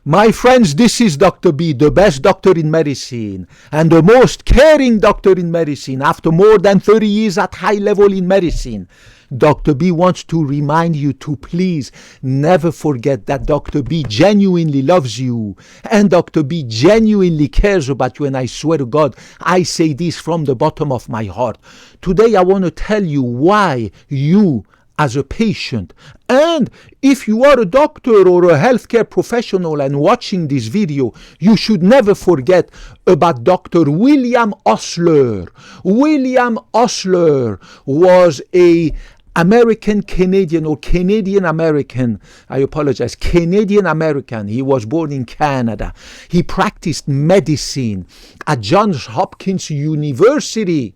My friends, this is Dr. B, the best doctor in medicine and the most caring doctor in medicine after more than 30 years at high level in medicine. Dr. B wants to remind you to please never forget that Dr. B genuinely loves you and Dr. B genuinely cares about you, and I swear to God, I say this from the bottom of my heart. Today I want to tell you why you as a patient, and if you are a doctor or a healthcare professional and watching this video, you should never forget about Dr. William Osler. William Osler was a American-Canadian or Canadian-American, I apologize, Canadian-American. He was born in Canada. He practiced medicine at Johns Hopkins University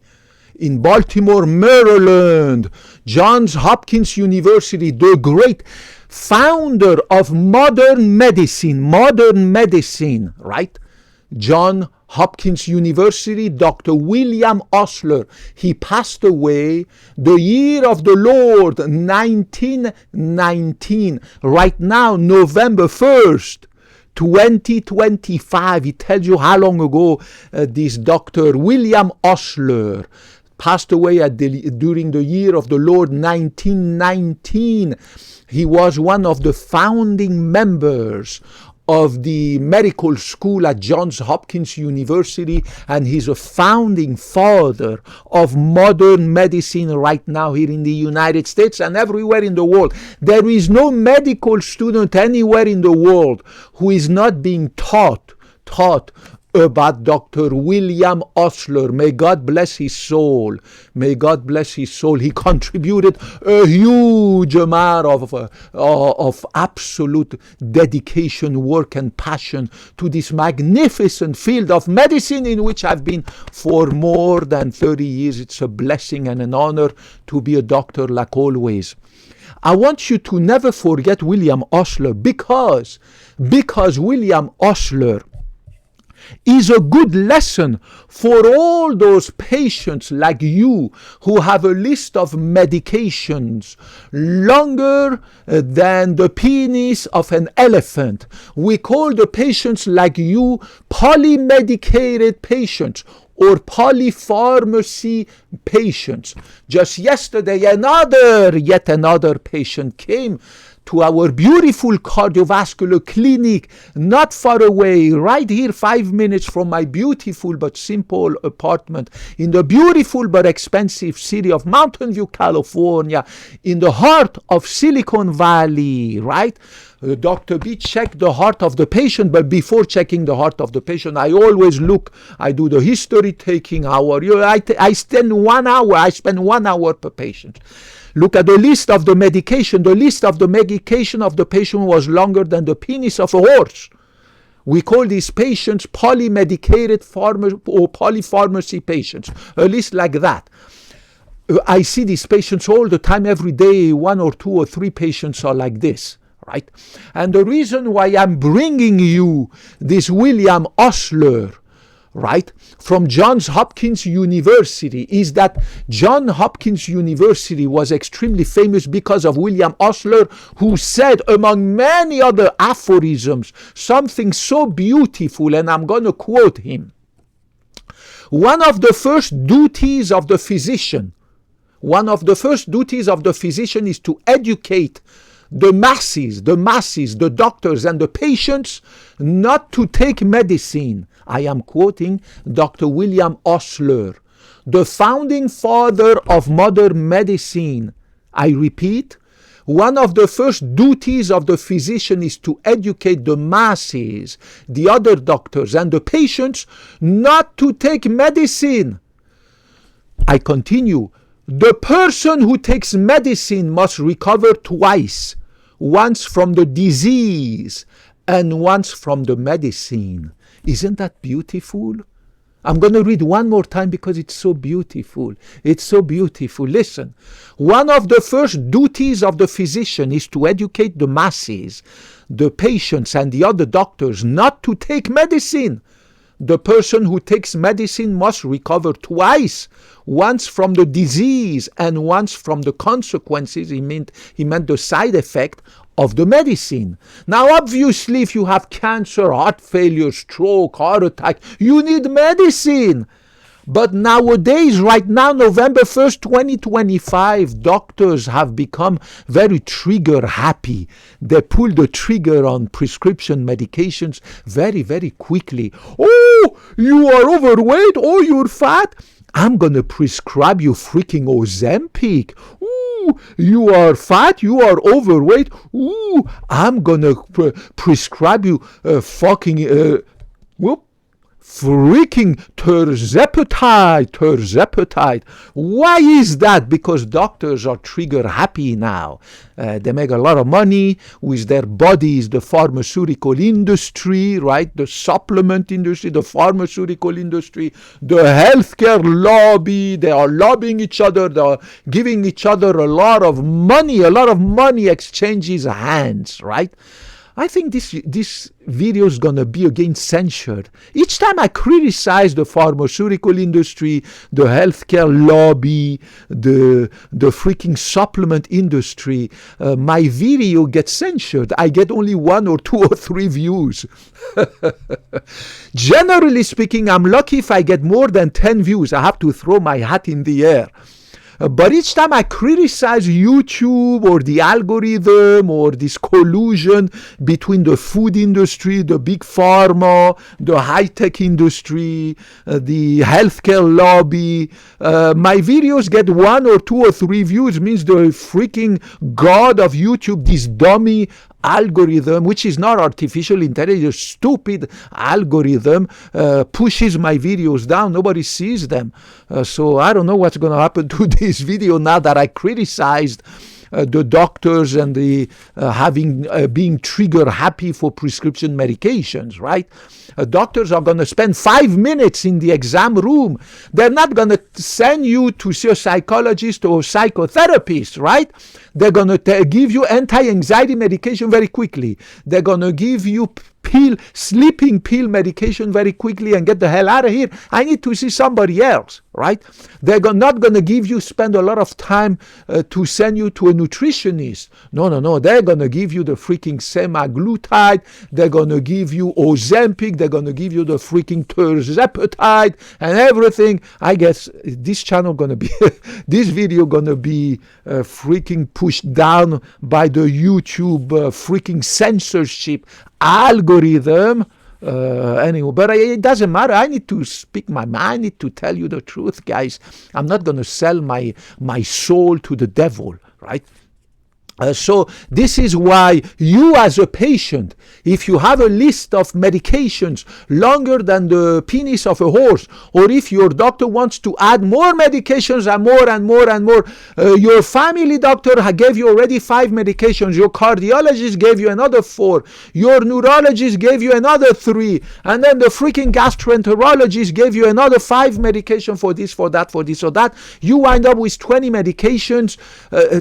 in Baltimore, Maryland. Johns Hopkins University, the great founder of modern medicine, right? John Hopkins University, Dr. William Osler. He passed away the year of the Lord, 1919. Right now, November 1st, 2025. It tells you how long ago this Dr. William Osler passed away during the year of the Lord, 1919. He was one of the founding members of the medical school at Johns Hopkins University, and he's a founding father of modern medicine right now here in the United States and everywhere in the world. There is no medical student anywhere in the world who is not being taught about Dr. William Osler. May God bless his soul. May God bless his soul. He contributed a huge amount of absolute dedication, work, and passion to this magnificent field of medicine in which I've been for more than 30 years. It's a blessing and an honor to be a doctor like always. I want you to never forget William Osler because William Osler is a good lesson for all those patients like you who have a list of medications longer than the penis of an elephant. We call the patients like you polymedicated patients or polypharmacy patients. Just yesterday, yet another patient came to our beautiful cardiovascular clinic, not far away, right here, 5 minutes from my beautiful but simple apartment in the beautiful but expensive city of Mountain View, California, in the heart of Silicon Valley, right? Dr. B checked the heart of the patient, but before checking the heart of the patient, I always look, I do the history taking hour. I spend 1 hour per patient. Look at the list of the medication. The list of the medication of the patient was longer than the penis of a horse. We call these patients polymedicated or polypharmacy patients. A list like that. I see these patients all the time, every day. 1 or 2 or 3 patients are like this, right? And the reason why I'm bringing you this William Osler, right, from Johns Hopkins University is that Johns Hopkins University was extremely famous because of William Osler, who said, among many other aphorisms, something so beautiful, and I'm going to quote him. One of the first duties of the physician is to educate the masses, the doctors and the patients not to take medicine. I am quoting Dr. William Osler, the founding father of modern medicine. I repeat, one of the first duties of the physician is to educate the masses, the other doctors and the patients not to take medicine. I continue. The person who takes medicine must recover twice, once from the disease and once from the medicine. Isn't that beautiful? I'm going to read one more time because it's so beautiful. It's so beautiful. Listen, one of the first duties of the physician is to educate the masses, the patients and the other doctors not to take medicine. The person who takes medicine must recover twice, once from the disease and once from the consequences. He meant the side effect of the medicine. Now, obviously, if you have cancer, heart failure, stroke, heart attack, you need medicine. But nowadays, right now, November 1st, 2025, doctors have become very trigger happy. They pull the trigger on prescription medications very, very quickly. Oh, you are overweight. Oh, you're fat. I'm going to prescribe you freaking Ozempic. Ooh, you are fat. You are overweight. Ooh, I'm going to prescribe you freaking terzepatide. Why is that? Because doctors are trigger happy now. They make a lot of money with their bodies. The pharmaceutical industry, right? The supplement industry, the pharmaceutical industry, the healthcare lobby. They are lobbying each other. They are giving each other a lot of money. A lot of money exchanges hands, right? I think this video is going to be again censored. Each time I criticize the pharmaceutical industry, the healthcare lobby, the freaking supplement industry, my video gets censored. I get only 1 or 2 or 3 views. Generally speaking, I'm lucky if I get more than 10 views. I have to throw my hat in the air. But each time I criticize YouTube or the algorithm or this collusion between the food industry, the big pharma, the high-tech industry, the healthcare lobby, my videos get 1 or 2 or 3 views. Means the freaking god of YouTube, this dummy algorithm, which is not artificial intelligence, stupid algorithm, pushes my videos down. Nobody sees them. So I don't know what's going to happen to this video now that I criticized the doctors and the being trigger happy for prescription medications, right? Doctors are going to spend 5 minutes in the exam room. They're not going to send you to see a psychologist or psychotherapist, right? They're going to give you anti-anxiety medication very quickly. They're going to give you sleeping pill medication very quickly and get the hell out of here. I need to see somebody else, right? They're not going to spend a lot of time to send you to a nutritionist. No. They're going to give you the freaking semaglutide. They're going to give you Ozempic. They're going to give you the freaking terzepatide and everything. I guess this channel going to be, this video going to be freaking pushed down by the YouTube freaking censorship algorithm. Anyway, but it doesn't matter. I need to speak my mind. I need to tell you the truth, guys. I'm not going to sell my soul to the devil, right? So this is why you as a patient, if you have a list of medications longer than the penis of a horse, or if your doctor wants to add more medications and more, your family doctor gave you already 5 medications, your cardiologist gave you another 4, your neurologist gave you another 3, and then the freaking gastroenterologist gave you another 5 medication for this, for that, for this or that, you wind up with 20 medications.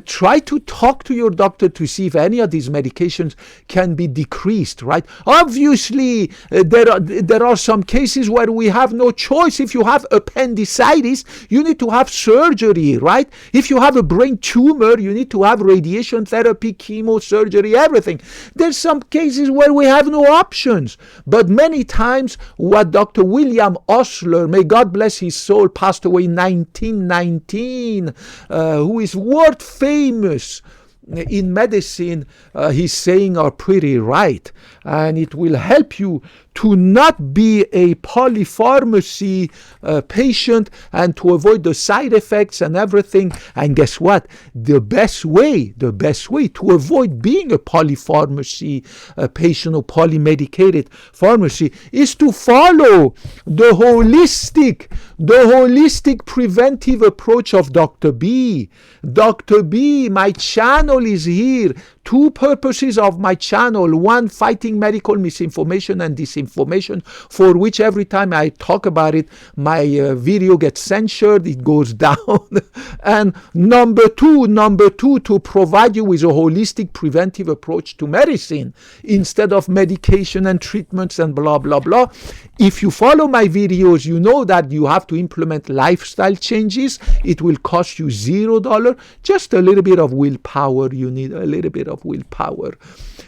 Try to talk to your doctor to see if any of these medications can be decreased, right? Obviously, there are some cases where we have no choice. If you have appendicitis, you need to have surgery, right? If you have a brain tumor, you need to have radiation therapy, chemo, surgery, everything. There's some cases where we have no options. But many times, what Doctor William Osler, may God bless his soul, passed away in 1919, who is world famous in medicine, he's saying are pretty right, and it will help you to not be a polypharmacy patient and to avoid the side effects and everything. And guess what? The best way to avoid being a polypharmacy patient or polymedicated pharmacy is to follow the holistic preventive approach of Dr. B. Dr. B, my channel is here. 2 purposes of my channel. 1, fighting medical misinformation and disinformation, for which every time I talk about it, my video gets censored, it goes down. And number two, to provide you with a holistic preventive approach to medicine instead of medication and treatments and blah, blah, blah. If you follow my videos, you know that you have to implement lifestyle changes. It will cost you $0. Just a little bit of willpower. You need a little bit of willpower.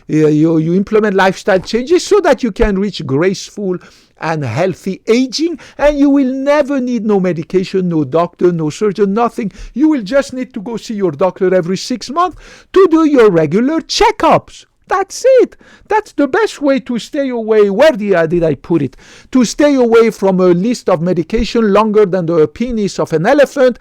You implement lifestyle changes so that you can reach graceful and healthy aging, and you will never need no medication, no doctor, no surgeon, nothing. You will just need to go see your doctor every 6 months to do your regular checkups. That's it. That's the best way to stay away. Where did I put it? To stay away from a list of medication longer than the penis of an elephant.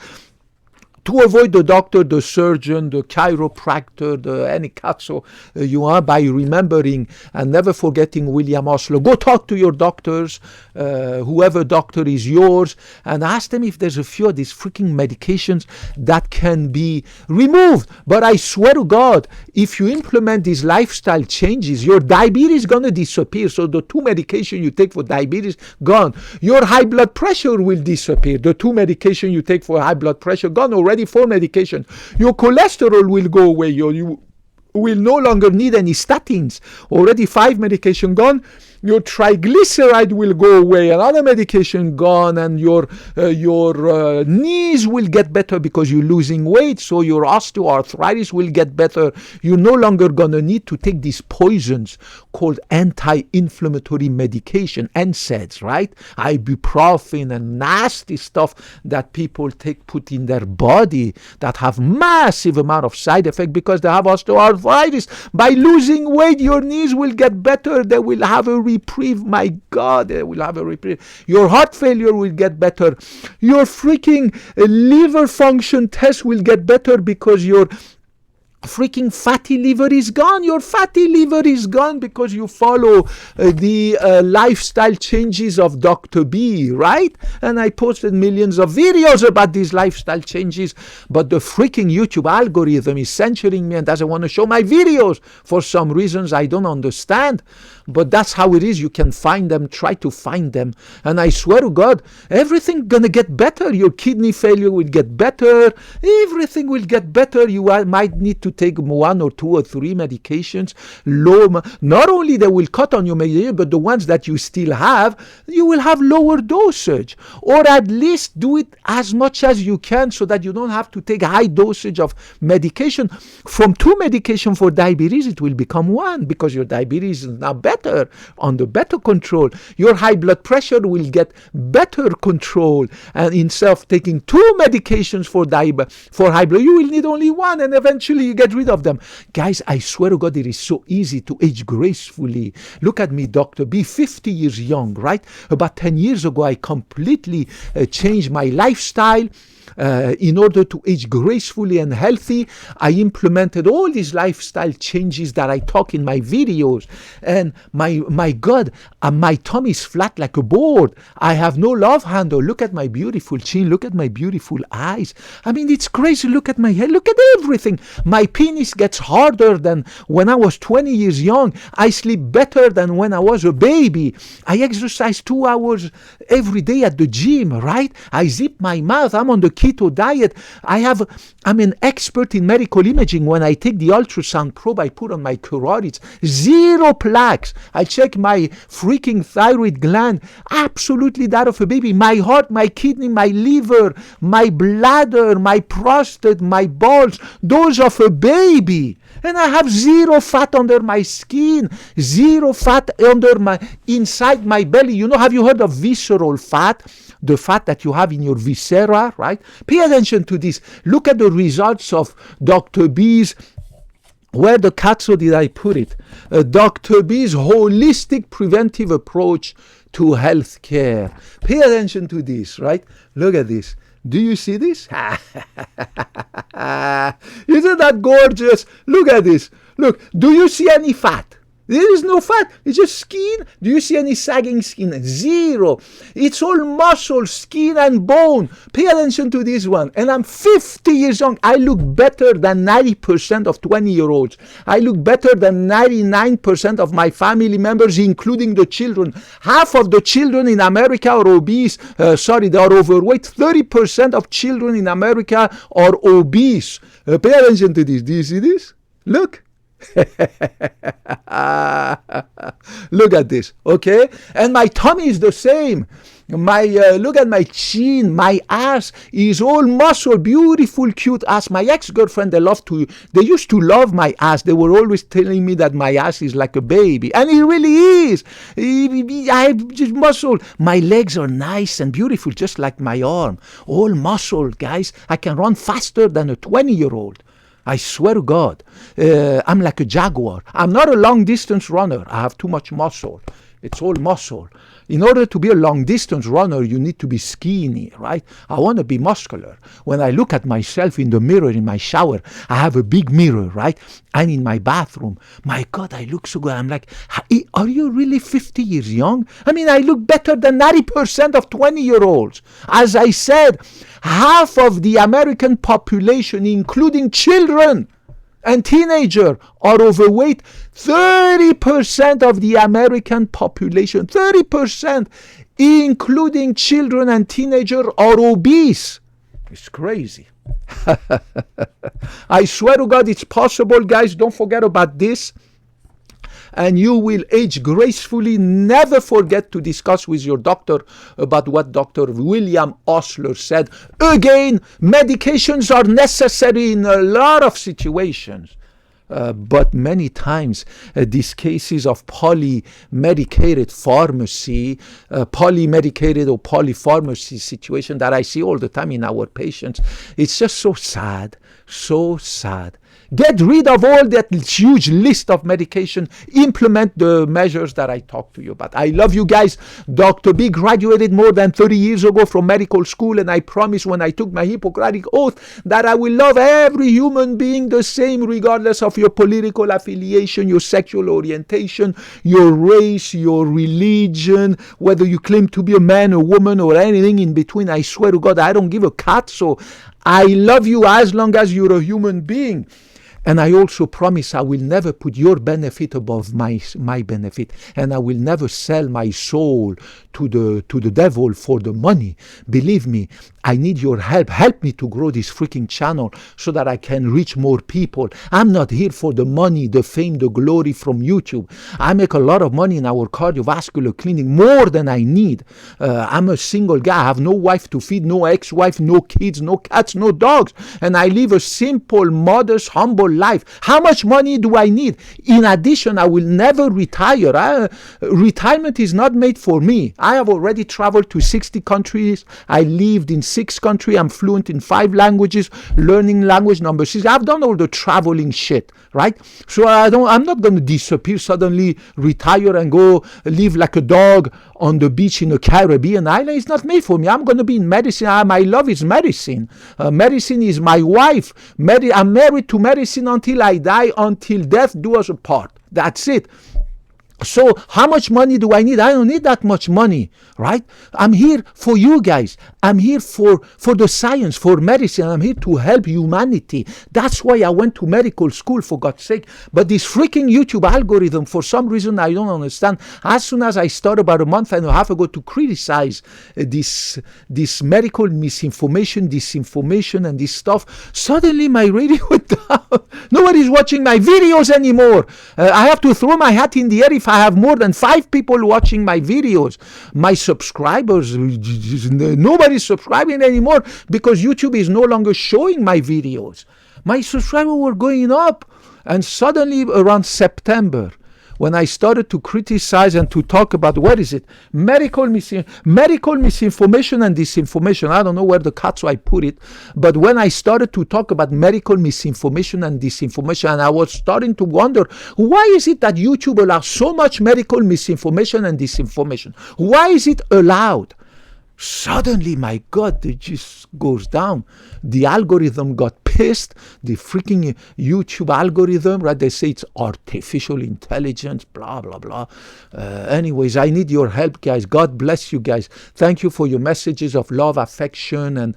To avoid the doctor, the surgeon, the chiropractor, any cazzo you are, by remembering and never forgetting William Osler. Go talk to your doctors, whoever doctor is yours, and ask them if there's a few of these freaking medications that can be removed. But I swear to God, if you implement these lifestyle changes, your diabetes is going to disappear. So the 2 medications you take for diabetes, gone. Your high blood pressure will disappear. The 2 medications you take for high blood pressure, gone already. 4 medication. Your cholesterol will go away. You will no longer need any statins. Already 5 medication gone. Your triglyceride will go away, another medication gone, and your knees will get better because you're losing weight, so your osteoarthritis will get better. You're no longer going to need to take these poisons called anti-inflammatory medication, NSAIDs, right? Ibuprofen and nasty stuff that people put in their body that have massive amount of side effect because they have osteoarthritis. By losing weight, your knees will get better. They will have a reprieve. My God, they will have a reprieve. Your heart failure will get better. Your freaking liver function test will get better because your freaking fatty liver is gone. Your fatty liver is gone because you follow the lifestyle changes of Dr. B, right? And I posted millions of videos about these lifestyle changes, but the freaking YouTube algorithm is censoring me and doesn't want to show my videos for some reasons I don't understand. But that's how it is. You can find them, try to find them. And I swear to God, everything gonna get better. Your kidney failure will get better. Everything will get better. You might need to take 1 or 2 or 3 medications. Not only they will cut on your medication, but the ones that you still have, you will have lower dosage. Or at least do it as much as you can so that you don't have to take high dosage of medication. From 2 medication for diabetes, it will become 1 because your diabetes is now better, under better control. Your high blood pressure will get better control. And instead of taking 2 medications for high blood, you will need only 1, and eventually you get rid of them. Guys, I swear to God, it is so easy to age gracefully. Look at me, Dr. B, 50 years young, right? About 10 years ago, I completely changed my lifestyle. In order to age gracefully and healthy, I implemented all these lifestyle changes that I talk in my videos. And my God, my tummy is flat like a board. I have no love handle. Look at my beautiful chin. Look at my beautiful eyes. I mean, it's crazy. Look at my head. Look at everything. My penis gets harder than when I was 20 years young. I sleep better than when I was a baby. I exercise 2 hours every day at the gym, right? I zip my mouth. I'm on the keto diet. I'm an expert in medical imaging. When I take the ultrasound probe I put on my carotids, 0 plaques. I check my freaking thyroid gland, absolutely that of a baby. My heart, my kidney, my liver, my bladder, my prostate, my balls, those of a baby. And I have 0 fat under my skin, 0 fat inside my belly. You know, have you heard of visceral fat? The fat that you have in your viscera, right? Pay attention to this. Look at the results of Dr. B's. Where the cazzo did I put it? Dr. B's holistic preventive approach to health care. Pay attention to this, right? Look at this. Do you see this? Isn't that gorgeous? Look at this. Look, do you see any fat? There is no fat. It's just skin. Do you see any sagging skin? 0. It's all muscle, skin, and bone. Pay attention to this one. And I'm 50 years young. I look better than 90% of 20-year-olds. I look better than 99% of my family members, including the children. Half of the children in America are obese. They are overweight. 30% of children in America are obese. Pay attention to this. Do you see this? Look. Look at this, okay? And my tummy is the same. Look at my chin, my ass is all muscle, beautiful, cute ass. My ex-girlfriend, they used to love my ass. They were always telling me that my ass is like a baby. And it really is. I have just muscle. My legs are nice and beautiful, just like my arm. All muscle, guys. I can run faster than a 20-year-old. I swear to God. I'm like a jaguar. I'm not a long-distance runner. I have too much muscle. It's all muscle. In order to be a long-distance runner, you need to be skinny, right? I want to be muscular. When I look at myself in the mirror in my shower, I have a big mirror, right? And in my bathroom, my God, I look so good. I'm like, are you really 50 years young? I mean, I look better than 90% of 20-year-olds. As I said, half of the American population, including children and teenagers, are overweight. 30% of the American population, 30%, including children and teenagers, are obese. It's crazy. I swear to God, it's possible, guys. Don't forget about this. And you will age gracefully. Never forget to discuss with your doctor about what Dr. William Osler said. Again, medications are necessary in a lot of situations. But many times these cases of polymedicated pharmacy, polymedicated or polypharmacy situation that I see all the time in our patients, it's just so sad, so sad. Get rid of all that huge list of medication. Implement the measures that I talked to you about. I love you guys. Dr. B graduated more than 30 years ago from medical school, and I promised when I took my Hippocratic oath that I will love every human being the same, regardless of your political affiliation, your sexual orientation, your race, your religion, whether you claim to be a man, a woman, or anything in between. I swear to God, I don't give a cat. So I love you as long as you're a human being. And I also promise I will never put your benefit above my benefit. And I will never sell my soul to the devil for the money. Believe me, I need your help. Help me to grow this freaking channel so that I can reach more people. I'm not here for the money, the fame, the glory from YouTube. I make a lot of money in our cardiovascular clinic, more than I need. I'm a single guy. I have no wife to feed, no ex-wife, no kids, no cats, no dogs. And I live a simple, modest, humble life. How much money do I need? In addition, I will never retire. Retirement is not made for me. I have already traveled to 60 countries. I lived in 6 countries. I'm fluent in 5 languages, learning language number 6. I've done all the traveling shit, right? So I'm not going to disappear, suddenly retire and go live like a dog on the beach in a Caribbean island. It's not made for me. I'm going to be in medicine. My love is medicine. Medicine is my wife. I'm married to medicine until I die, until death do us apart. That's it. So how much money do I need? I don't need that much money, right? I'm here for you guys. I'm here for the science, for medicine. I'm here to help humanity. That's why I went to medical school, for God's sake. But this freaking YouTube algorithm, for some reason I don't understand. As soon as I started about a month and a half ago to criticize this medical misinformation, disinformation, and this stuff, suddenly my rating went down. Nobody's watching my videos anymore. I have to throw my hat in the air if I have more than 5 people watching my videos. My subscribers, nobody's subscribing anymore because YouTube is no longer showing my videos. My subscribers were going up, and suddenly around September, when I started to criticize and to talk about, what is it? Medical misinformation and disinformation. I don't know where the cut, so I put it. But when I started to talk about medical misinformation and disinformation, and I was starting to wonder, why is it that YouTube allows so much medical misinformation and disinformation? Why is it allowed? Suddenly, my God, it just goes down. The algorithm got pissed. The freaking YouTube algorithm, right? They say it's artificial intelligence, blah, blah, blah. Anyways, I need your help, guys. God bless you guys. Thank you for your messages of love, affection, and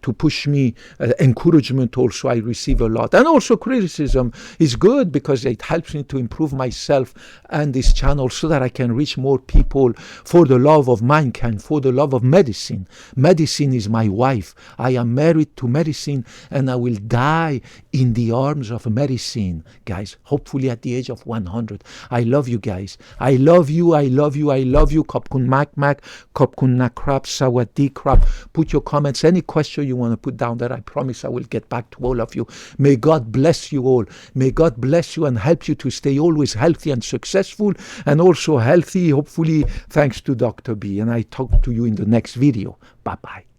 to push me. Encouragement also, I receive a lot. And also criticism is good because it helps me to improve myself and this channel so that I can reach more people for the love of mankind, for the love of medicine. Medicine is my wife. I am married to medicine, and I will die in the arms of medicine, guys, hopefully at the age of 100. I love you guys. I love you, I love you, I love you. Kopkun mak mak, kopkun nakrap, sawadi krap. Put your comments, any question you want to put down there. I promise I will get back to all of you. May God bless you all. May God bless you and help you to stay always healthy and successful, and also healthy, hopefully, thanks to Dr. B. And I talk to you in the next video. Bye-bye.